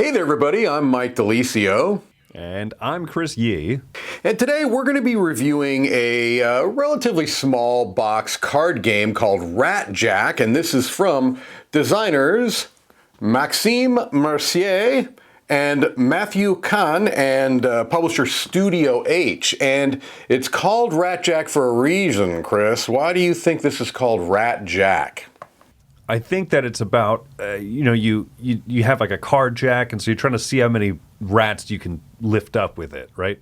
Hey there, everybody. I'm Mike DeLisio. And I'm Chris Yee. And today we're going to be reviewing a relatively small box card game called Ratjack. And this is from designers Maxime Mercier and Matthew Kahn and publisher Studio H. And it's called Ratjack for a reason, Chris. Why do you think this is called Ratjack? I think that it's about, you have like a card jack, and so you're trying to see how many rats you can lift up with it, right?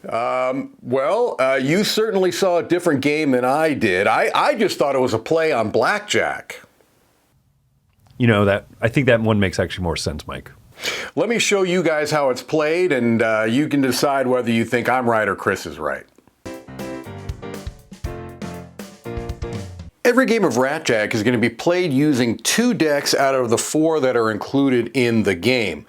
You certainly saw a different game than I did. I just thought it was a play on blackjack. I think that one makes actually more sense, Mike. Let me show you guys how it's played, and you can decide whether you think I'm right or Chris is right. Every game of Ratjack is going to be played using 2 decks out of the 4 that are included in the game.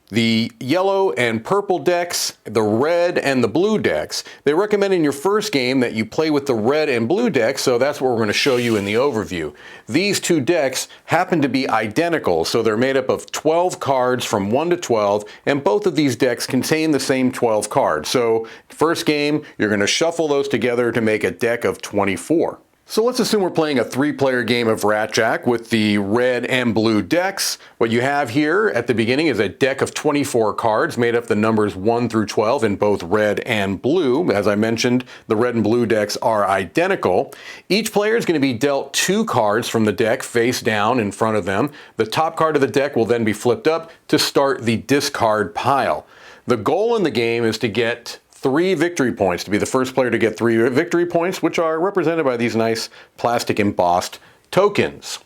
The yellow and purple decks, the red and the blue decks. They recommend in your first game that you play with the red and blue decks, so that's what we're going to show you in the overview. These 2 decks happen to be identical, so they're made up of 12 cards from 1 to 12, and both of these decks contain the same 12 cards. So, first game, you're going to shuffle those together to make a deck of 24. So let's assume we're playing a 3-player game of Ratjack with the red and blue decks. What you have here at the beginning is a deck of 24 cards made up of the numbers 1 through 12 in both red and blue. As I mentioned, the red and blue decks are identical. Each player is going to be dealt 2 cards from the deck face down in front of them. The top card of the deck will then be flipped up to start the discard pile. The goal in the game is to get 3 victory points, to be the first player to get 3 victory points, which are represented by these nice plastic embossed tokens.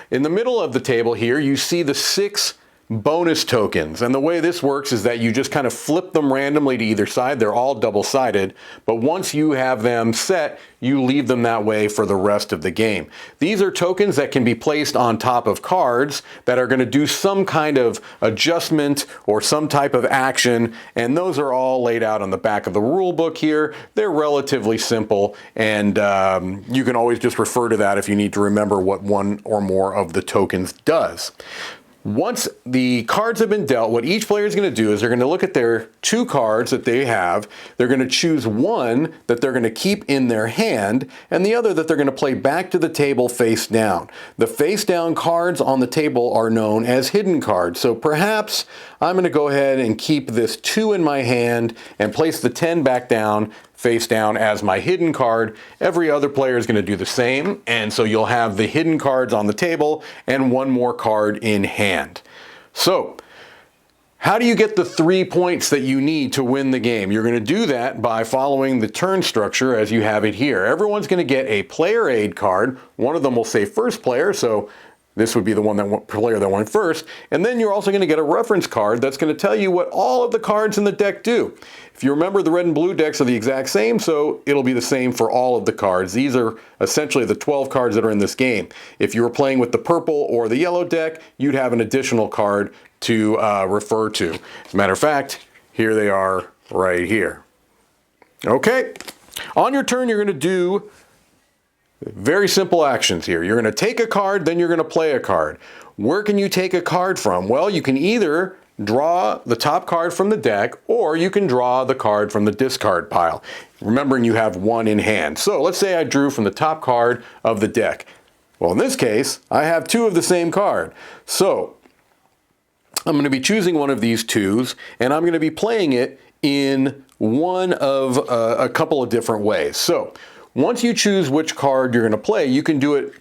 In the middle of the table here, you see the 6 bonus tokens. And the way this works is that you just kind of flip them randomly to either side. They're all double-sided, but once you have them set, you leave them that way for the rest of the game. These are tokens that can be placed on top of cards that are going to do some kind of adjustment or some type of action, and those are all laid out on the back of the rule book here. They're relatively simple, and you can always just refer to that if you need to remember what one or more of the tokens does. Once the cards have been dealt, what each player is going to do is they're going to look at their 2 cards that they have. They're going to choose one that they're going to keep in their hand and the other that they're going to play back to the table face down. The face down cards on the table are known as hidden cards. So perhaps I'm going to go ahead and keep this 2 in my hand and place the 10 back down face down as my hidden card. Every other player is going to do the same, and so you'll have the hidden cards on the table and 1 more card in hand. So, how do you get the 3 points that you need to win the game? You're going to do that by following the turn structure as you have it here. Everyone's going to get a player aid card. One of them will say first player, so this would be the player that went first. And then you're also going to get a reference card that's going to tell you what all of the cards in the deck do. If you remember, the red and blue decks are the exact same, so it'll be the same for all of the cards. These are essentially the 12 cards that are in this game. If you were playing with the purple or the yellow deck, you'd have an additional card to refer to. As a matter of fact, here they are right here. Okay, on your turn, you're going to do very simple actions here. You're going to take a card, then you're going to play a card. Where can you take a card from? Well, you can either draw the top card from the deck, or you can draw the card from the discard pile. Remembering you have 1 in hand. So let's say I drew from the top card of the deck. Well, in this case, I have 2 of the same card. So I'm going to be choosing one of these 2s, and I'm going to be playing it in one of a couple of different ways. So once you choose which card you're going to play, you can do it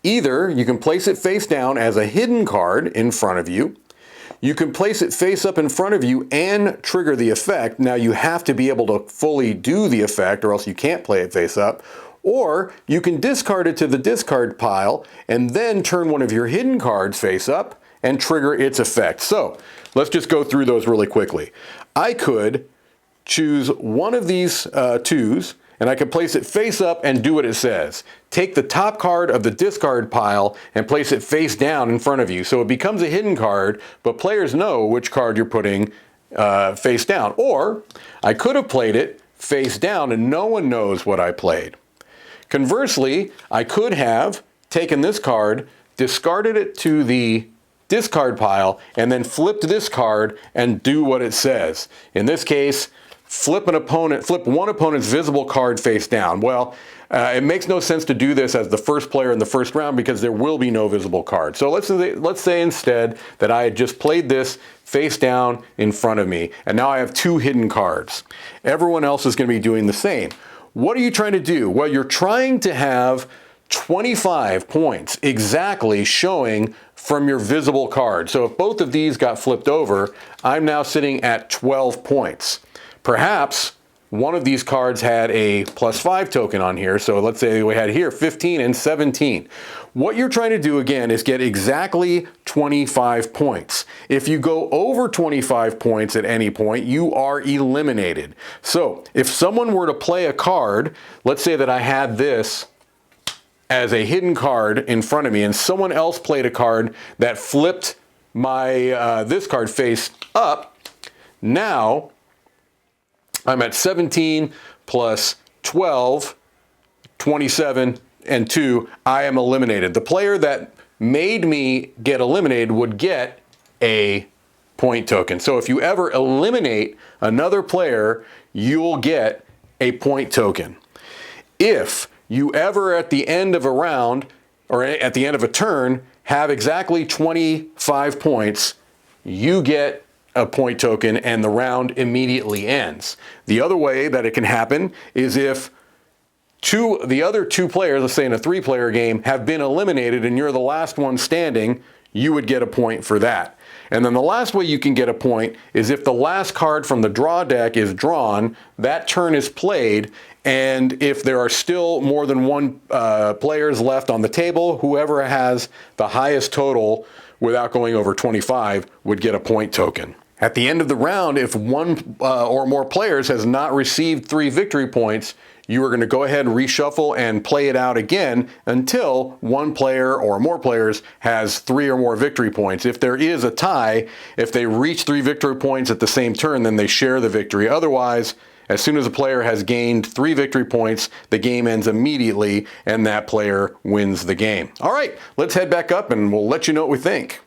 either, you can place it face down as a hidden card in front of you. You can place it face up in front of you and trigger the effect. Now you have to be able to fully do the effect or else you can't play it face up. Or you can discard it to the discard pile and then turn one of your hidden cards face up and trigger its effect. So let's just go through those really quickly. I could choose one of these 2s, and I can place it face up and do what it says. Take the top card of the discard pile and place it face down in front of you. So it becomes a hidden card, but players know which card you're putting face down. Or I could have played it face down and no one knows what I played. Conversely, I could have taken this card, discarded it to the discard pile, and then flip this card and do what it says. In this case, flip one opponent's visible card face down. Well, it makes no sense to do this as the first player in the first round because there will be no visible card. So let's say instead that I had just played this face down in front of me, and now I have 2 hidden cards. Everyone else is going to be doing the same. What are you trying to do? Well, you're trying to have 25 points exactly showing from your visible card. So if both of these got flipped over, I'm now sitting at 12 points. Perhaps one of these cards had a +5 token on here. So let's say we had here 15 and 17. What you're trying to do again is get exactly 25 points. If you go over 25 points at any point, you are eliminated. So if someone were to play a card, let's say that I had this as a hidden card in front of me, and someone else played a card that flipped my this card face up, now I'm at 17 plus 12, 27, and 2. I am eliminated. The player that made me get eliminated would get a point token. So if you ever eliminate another player, you'll get a point token. If you ever at the end of a round or at the end of a turn have exactly 25 points, you get a point token and the round immediately ends. The other way that it can happen is if the other 2 players, let's say in a 3-player game, have been eliminated and you're the last one standing, you would get a point for that. And then the last way you can get a point is if the last card from the draw deck is drawn, that turn is played, and if there are still more than 1 players left on the table, whoever has the highest total without going over 25 would get a point token. At the end of the round, if 1 or more players has not received 3 victory points, you are going to go ahead and reshuffle and play it out again until 1 player or more players has 3 or more victory points. If there is a tie, if they reach 3 victory points at the same turn, then they share the victory. Otherwise, as soon as a player has gained 3 victory points, the game ends immediately and that player wins the game. All right, let's head back up and we'll let you know what we think.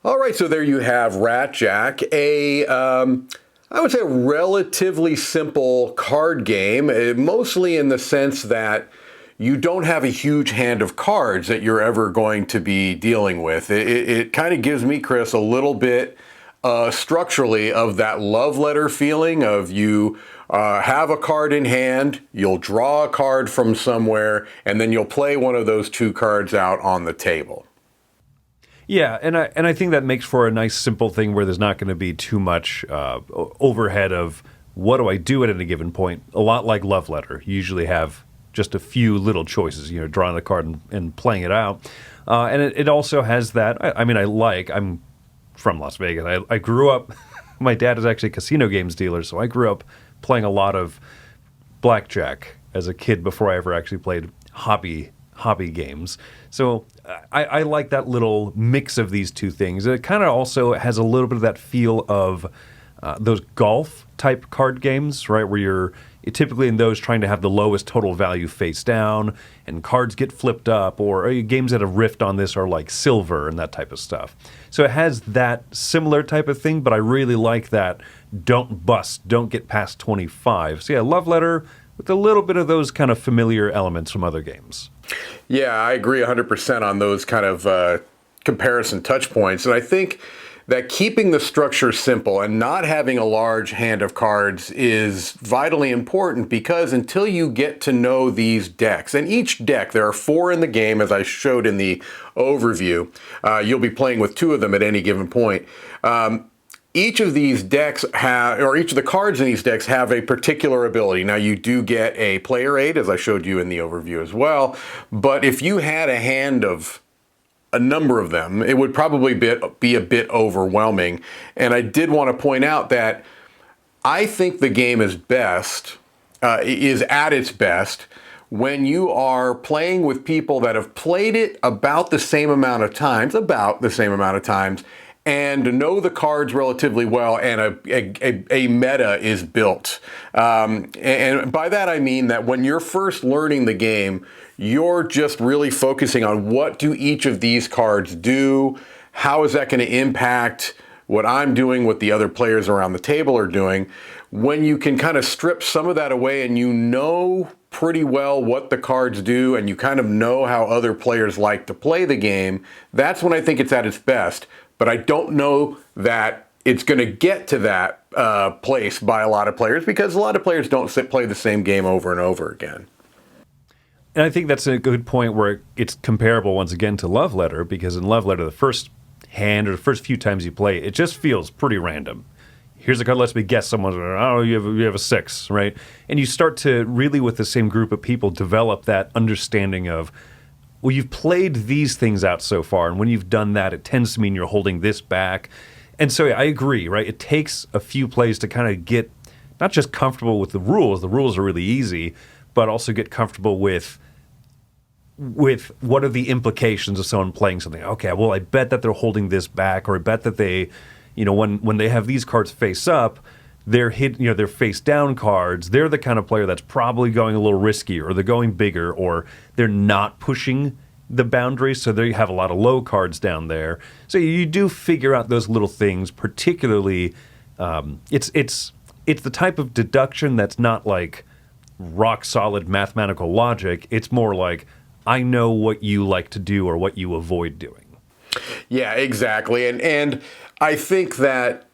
All right, so there you have Ratjack, I would say a relatively simple card game, mostly in the sense that you don't have a huge hand of cards that you're ever going to be dealing with. It kind of gives me, Chris, a little bit structurally of that love letter feeling of you have a card in hand, you'll draw a card from somewhere, and then you'll play one of those 2 cards out on the table. Yeah, and I think that makes for a nice simple thing where there's not going to be too much overhead of what do I do at any given point. A lot like Love Letter. You usually have just a few little choices, drawing a card and playing it out. And it also has that, I'm from Las Vegas. I grew up, my dad is actually a casino games dealer, so I grew up playing a lot of blackjack as a kid before I ever actually played hobby games. So I like that little mix of these 2 things. It kind of also has a little bit of that feel of those golf type card games, right? Where you're typically in those trying to have the lowest total value face down and cards get flipped up, or games that have riffed on this are like Silver and that type of stuff. So it has that similar type of thing, but I really like that don't bust, don't get past 25. So yeah, Love Letter with a little bit of those kind of familiar elements from other games. Yeah, I agree 100% on those kind of comparison touch points. And I think that keeping the structure simple and not having a large hand of cards is vitally important, because until you get to know these decks, and each deck, there are 4 in the game, as I showed in the overview, you'll be playing with 2 of them at any given point. Each of these decks each of the cards in these decks have a particular ability. Now, you do get a player aid, as I showed you in the overview as well, but if you had a hand of a number of them, it would probably be a bit overwhelming. And I did want to point out that I think the game is at its best when you are playing with people that have played it about the same amount of times, and know the cards relatively well, and a meta is built. And by that I mean that when you're first learning the game, you're just really focusing on what do each of these cards do, how is that going to impact what I'm doing, what the other players around the table are doing. When you can kind of strip some of that away and you know pretty well what the cards do and you kind of know how other players like to play the game, that's when I think it's at its best. But I don't know that it's going to get to that place by a lot of players, because a lot of players don't play the same game over and over again. And I think that's a good point where it's comparable once again to Love Letter, because in Love Letter, the first hand or the first few times you play, it just feels pretty random. Here's a card, lets me guess someone's, oh, you have a 6, right? And you start to really, with the same group of people, develop that understanding of, well, you've played these things out so far, and when you've done that, it tends to mean you're holding this back. And so yeah, I agree, right? It takes a few plays to kind of get not just comfortable with the rules are really easy, but also get comfortable with what are the implications of someone playing something. Okay, well, I bet that they're holding this back, or I bet that they, when they have these cards face up, they're they're face down cards. They're the kind of player that's probably going a little risky, or they're going bigger, or they're not pushing the boundaries, so there you have a lot of low cards down there. So you do figure out those little things. Particularly, it's the type of deduction that's not like rock solid mathematical logic. It's more like, I know what you like to do or what you avoid doing. Yeah, exactly. And I think that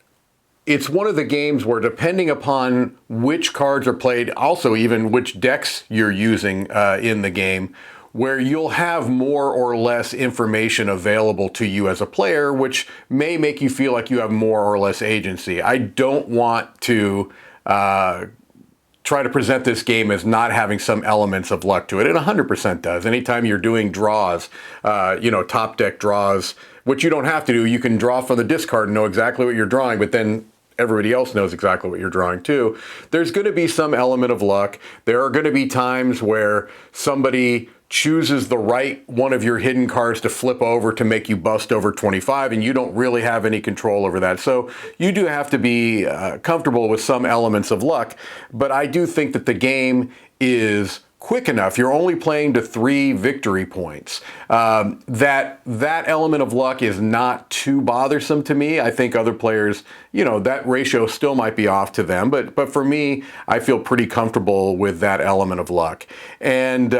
it's one of the games where, depending upon which cards are played, also even which decks you're using in the game, where you'll have more or less information available to you as a player, which may make you feel like you have more or less agency. I don't want to try to present this game as not having some elements of luck to it. It 100% does. Anytime you're doing draws, top deck draws, which you don't have to do, you can draw from the discard and know exactly what you're drawing, but then everybody else knows exactly what you're drawing too. There's going to be some element of luck. There are going to be times where somebody chooses the right one of your hidden cards to flip over to make you bust over 25, and you don't really have any control over that. So you do have to be comfortable with some elements of luck, but I do think that the game is quick enough. You're only playing to 3 victory points. That element of luck is not too bothersome to me. I think other players, that ratio still might be off to them, but for me, I feel pretty comfortable with that element of luck. And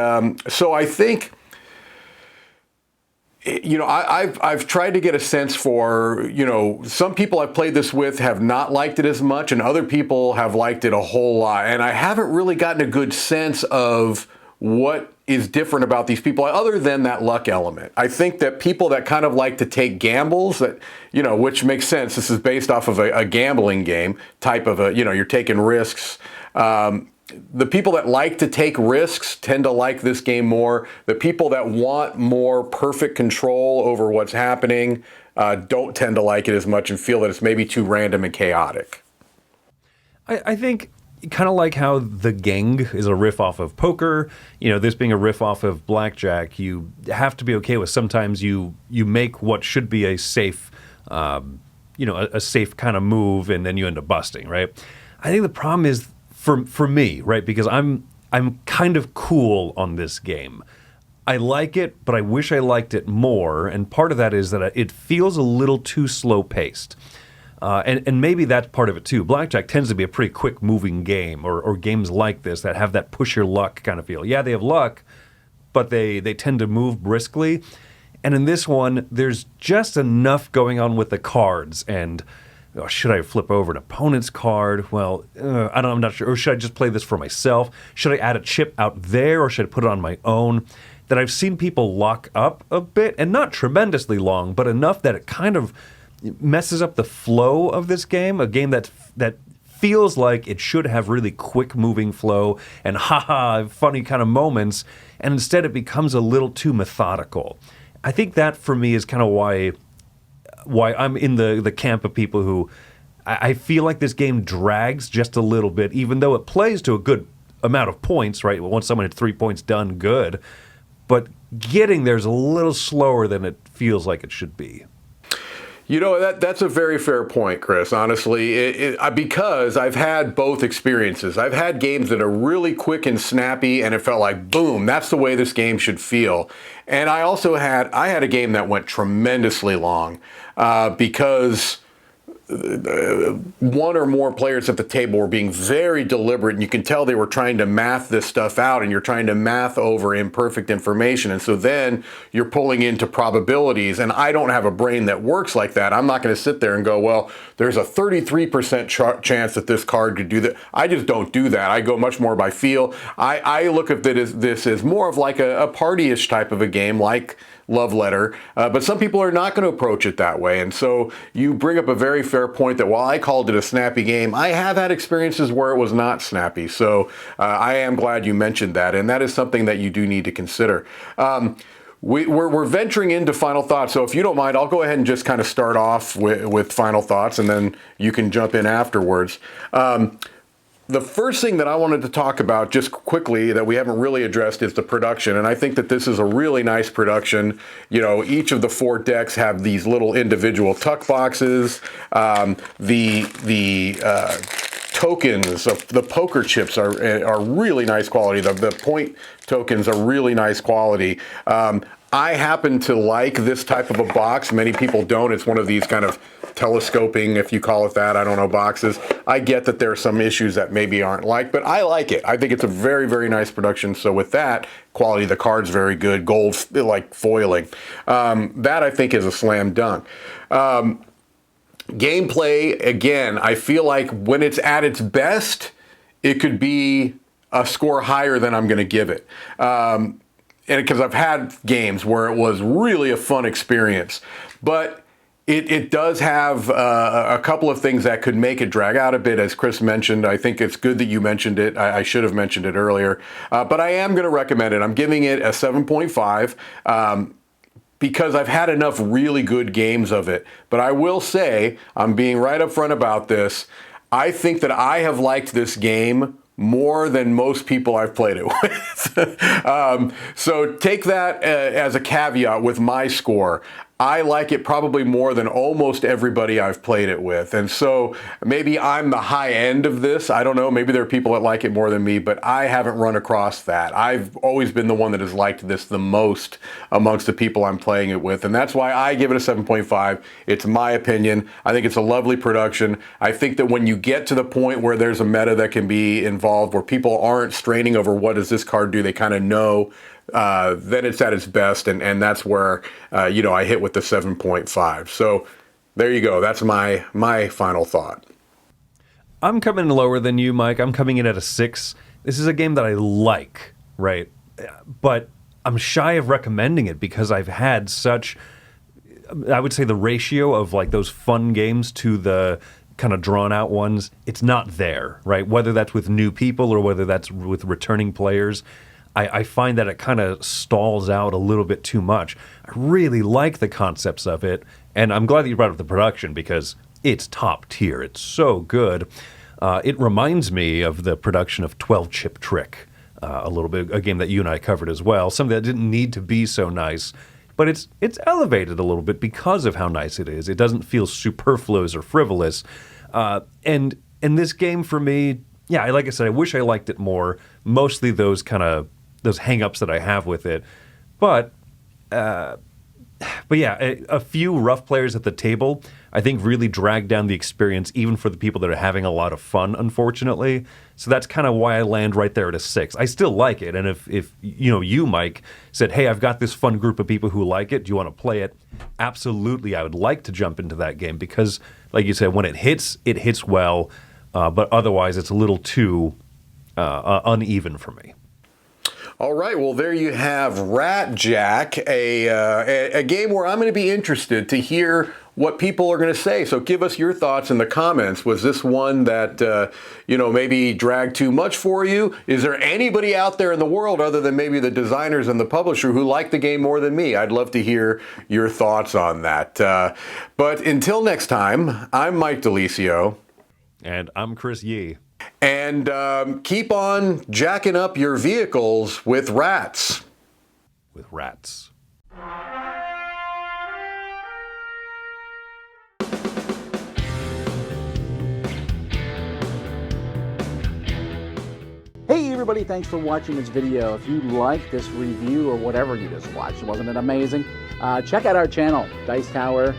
so I think, I've tried to get a sense for, some people I've played this with have not liked it as much, and other people have liked it a whole lot. And I haven't really gotten a good sense of what is different about these people other than that luck element. I think that people that kind of like to take gambles, that, which makes sense. This is based off of a gambling game type of you're taking risks. The people that like to take risks tend to like this game more. The people that want more perfect control over what's happening don't tend to like it as much and feel that it's maybe too random and chaotic. I think kind of like how the Gang is a riff off of poker, this being a riff off of blackjack, you have to be okay with sometimes you make what should be a safe, a safe kind of move, and then you end up busting, right? I think the problem is, for me, right, because I'm kind of cool on this game. I like it, but I wish I liked it more, and part of that is that it feels a little too slow-paced. And maybe that's part of it, too. Blackjack tends to be a pretty quick-moving game, or games like this that have that push-your-luck kind of feel. Yeah, they have luck, but they tend to move briskly. And in this one, there's just enough going on with the cards, and should I flip over an opponent's card? Well, I'm not sure. Or should I just play this for myself? Should I add a chip out there, or should I put it on my own? That I've seen people lock up a bit, and not tremendously long, but enough that it kind of messes up the flow of this game. A game that feels like it should have really quick-moving flow and funny kind of moments, and instead it becomes a little too methodical. I think that, for me, is kind of why I'm in the camp of people who I feel like this game drags just a little bit, even though it plays to a good amount of points, right? Once someone had 3 points done, good. But getting there's a little slower than it feels like it should be. You know, that's a very fair point, Chris, honestly, because I've had both experiences. I've had games that are really quick and snappy, and it felt like, boom, that's the way this game should feel. And I had a game that went tremendously long because one or more players at the table were being very deliberate, and you can tell they were trying to math this stuff out, and you're trying to math over imperfect information. And so then you're pulling into probabilities, and I don't have a brain that works like that. I'm not going to sit there and go, well, there's a 33% chance that this card could do that. I just don't do that. I go much more by feel. I look at this as more of like a party-ish type of a game, like Love Letter, but some people are not going to approach it that way. And so you bring up a very fair point that while I called it a snappy game, I have had experiences where it was not snappy. So I am glad you mentioned that, and that is something that you do need to consider. We're venturing into final thoughts, so if you don't mind, I'll go ahead and just kind of start off with final thoughts, and then you can jump in afterwards. The first thing that I wanted to talk about just quickly that we haven't really addressed is the production. And I think that this is a really nice production. You know, each of the 4 decks have these little individual tuck boxes. The tokens of the poker chips are really nice quality. The point tokens are really nice quality. I happen to like this type of a box. Many people don't. It's one of these kind of telescoping, if you call it that, I don't know, boxes. I get that there are some issues that maybe aren't liked, but I like it. I think it's a very, very nice production. So with that, quality of the card's very good, gold, like foiling. That I think is a slam dunk. Gameplay, again, I feel like when it's at its best, it could be a score higher than I'm going to give it. And because I've had games where it was really a fun experience, but it does have a couple of things that could make it drag out a bit, as Chris mentioned. I think it's good that you mentioned it. I should have mentioned it earlier, but I am going to recommend it. I'm giving it a 7.5. Because I've had enough really good games of it. But I will say, I'm being right up front about this, I think that I have liked this game more than most people I've played it with. So take that as a caveat with my score. I like it probably more than almost everybody I've played it with. And so maybe I'm the high end of this. I don't know. Maybe there are people that like it more than me, but I haven't run across that. I've always been the one that has liked this the most amongst the people I'm playing it with. And that's why I give it a 7.5. It's my opinion. I think it's a lovely production. I think that when you get to the point where there's a meta that can be involved, where people aren't straining over what does this card do, they kind of know, then it's at its best, and that's where I hit with the 7.5. So there you go. That's my final thought. I'm coming in lower than you, Mike. I'm coming in at a 6. This is a game that I like, right? But I'm shy of recommending it because I've had such, I would say, the ratio of like those fun games to the kind of drawn out ones, it's not there, right? Whether that's with new people or whether that's with returning players, I find that it kind of stalls out a little bit too much. I really like the concepts of it, and I'm glad that you brought up the production because it's top tier. It's so good. It reminds me of the production of 12 Chip Trick, a little bit, a game that you and I covered as well, something that didn't need to be so nice, but it's elevated a little bit because of how nice it is. It doesn't feel superfluous or frivolous. And this game for me, yeah, like I said, I wish I liked it more. Mostly those hang-ups that I have with it. But yeah, a few rough players at the table, I think, really drag down the experience, even for the people that are having a lot of fun, unfortunately. So that's kind of why I land right there at a 6. I still like it, and if you, Mike, said, hey, I've got this fun group of people who like it, do you want to play it? Absolutely, I would like to jump into that game because, like you said, when it hits well, but otherwise it's a little too uneven for me. All right, well, there you have Ratjack, a game where I'm going to be interested to hear what people are going to say. So give us your thoughts in the comments. Was this one that, maybe dragged too much for you? Is there anybody out there in the world other than maybe the designers and the publisher who like the game more than me? I'd love to hear your thoughts on that. But until next time, I'm Mike DeLisio. And I'm Chris Yee. And keep on jacking up your vehicles with rats. With rats. everybody, thanks for watching this video. If you like this review or whatever you just watched, wasn't it amazing? Check out our channel, Dice Tower.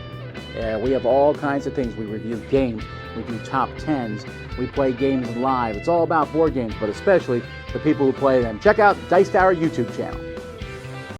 We have all kinds of things. We review games, we do top 10s, we play games live. It's all about board games, but especially the people who play them. Check out Dice Tower YouTube channel.